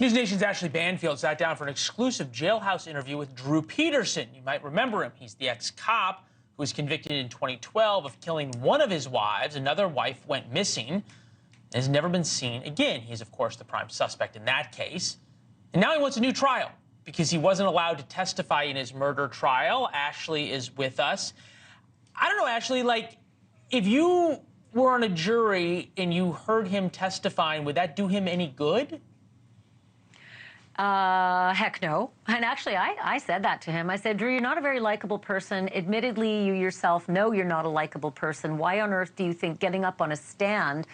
NewsNation's Ashleigh Banfield sat down for an exclusive jailhouse interview with Drew Peterson. You might remember him. He's the ex-cop who was convicted in 2012 of killing one of his wives. Another wife went missing and has never been seen again. He's, of course, the prime suspect in that case. And now he wants a new trial because he wasn't allowed to testify in his murder trial. Ashleigh is with us. I don't know, Ashleigh, like, if you were on a jury and you heard him testifying, would that do him any good? Heck no. And actually, I said that to him. I said, Drew, you're not a very likable person. Admittedly, you yourself know you're not a likable person. Why on earth do you think getting up on a stand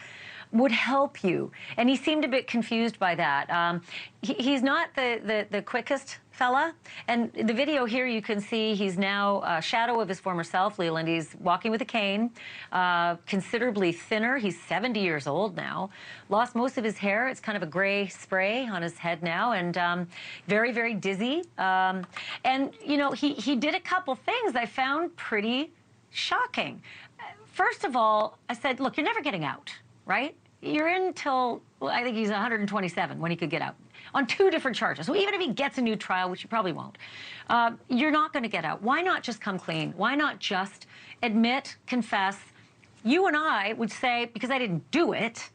would help you? And he seemed a bit confused by that. He's not the quickest fella. And the video here, you can see he's now a shadow of his former self, Leland. He's walking with a cane, considerably thinner. He's 70 years old now. Lost most of his hair. It's kind of a gray spray on his head now, and very, very dizzy. And, you know, he did a couple things I found pretty shocking. First of all, I said, look, you're never getting out, right? You're in till, well, I think he's 127 when he could get out, on 2 different charges. So even if he gets a new trial, which he probably won't, you're not going to get out. Why not just come clean? Why not just admit, confess? You and I would say, because I didn't do it.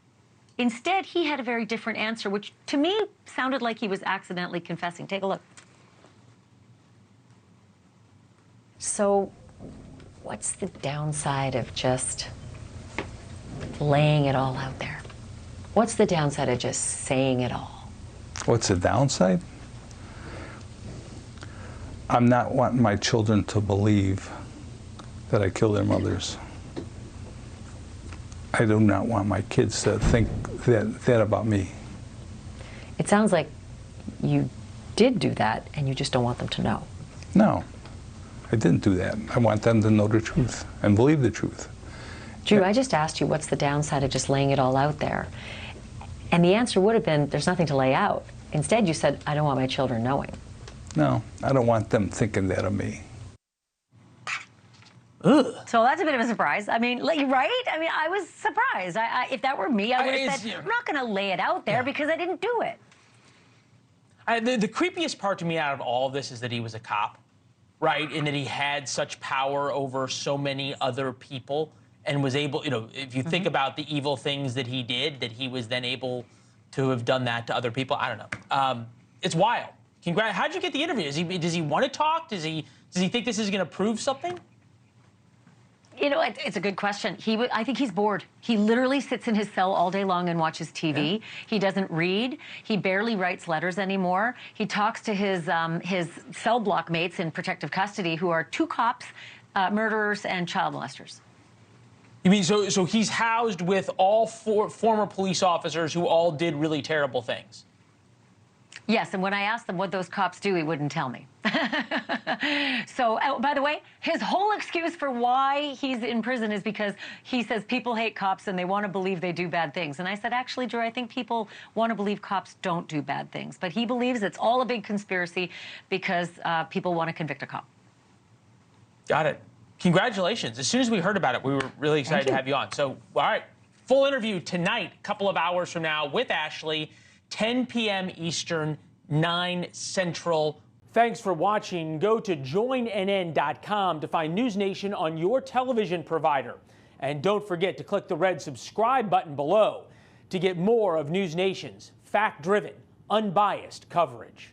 Instead, he had a very different answer, which to me sounded like he was accidentally confessing. Take a look. So what's the downside of just laying it all out there? What's the downside of just saying it all? What's the downside? I'm not wanting my children to believe that I killed their mothers. I do not want my kids to think that about me. It sounds like you did do that and you just don't want them to know. No, I didn't do that. I want them to know the truth and believe the truth. Drew, I just asked you what's the downside of just laying it all out there. And the answer would have been, there's nothing to lay out. Instead, you said, I don't want my children knowing. No, I don't want them thinking that of me. Ugh. So that's a bit of a surprise. I mean, right? I mean, I was surprised. If that were me, I would have said, I'm not going to lay it out there because I didn't do it. The creepiest part to me out of all of this is that he was a cop, right? And that he had such power over so many other people and was able, you know, if you think about the evil things that he did, that he was then able to have done that to other people. I don't know. It's wild. How'd you get the interview? Does he want to talk? Does he think this is going to prove something? You know, it's a good question. I think he's bored. He literally sits in his cell all day long and watches TV. Yeah. He doesn't read. He barely writes letters anymore. He talks to his cell block mates in protective custody, who are 2 cops, murderers, and child molesters. You mean so he's housed with all 4 former police officers who all did really terrible things? Yes, and when I asked them what those cops do, he wouldn't tell me. So, by the way, his whole excuse for why he's in prison is because he says people hate cops and they want to believe they do bad things. And I said, actually, Drew, I think people want to believe cops don't do bad things. But he believes it's all a big conspiracy because people want to convict a cop. Got it. Congratulations. As soon as we heard about it, we were really excited to have you on. So, all right, full interview tonight, a couple of hours from now with Ashleigh, 10 p.m. Eastern, 9 Central. Thanks for watching. Go to joinnn.com to find NewsNation on your television provider. And don't forget to click the red subscribe button below to get more of NewsNation's fact-driven, unbiased coverage.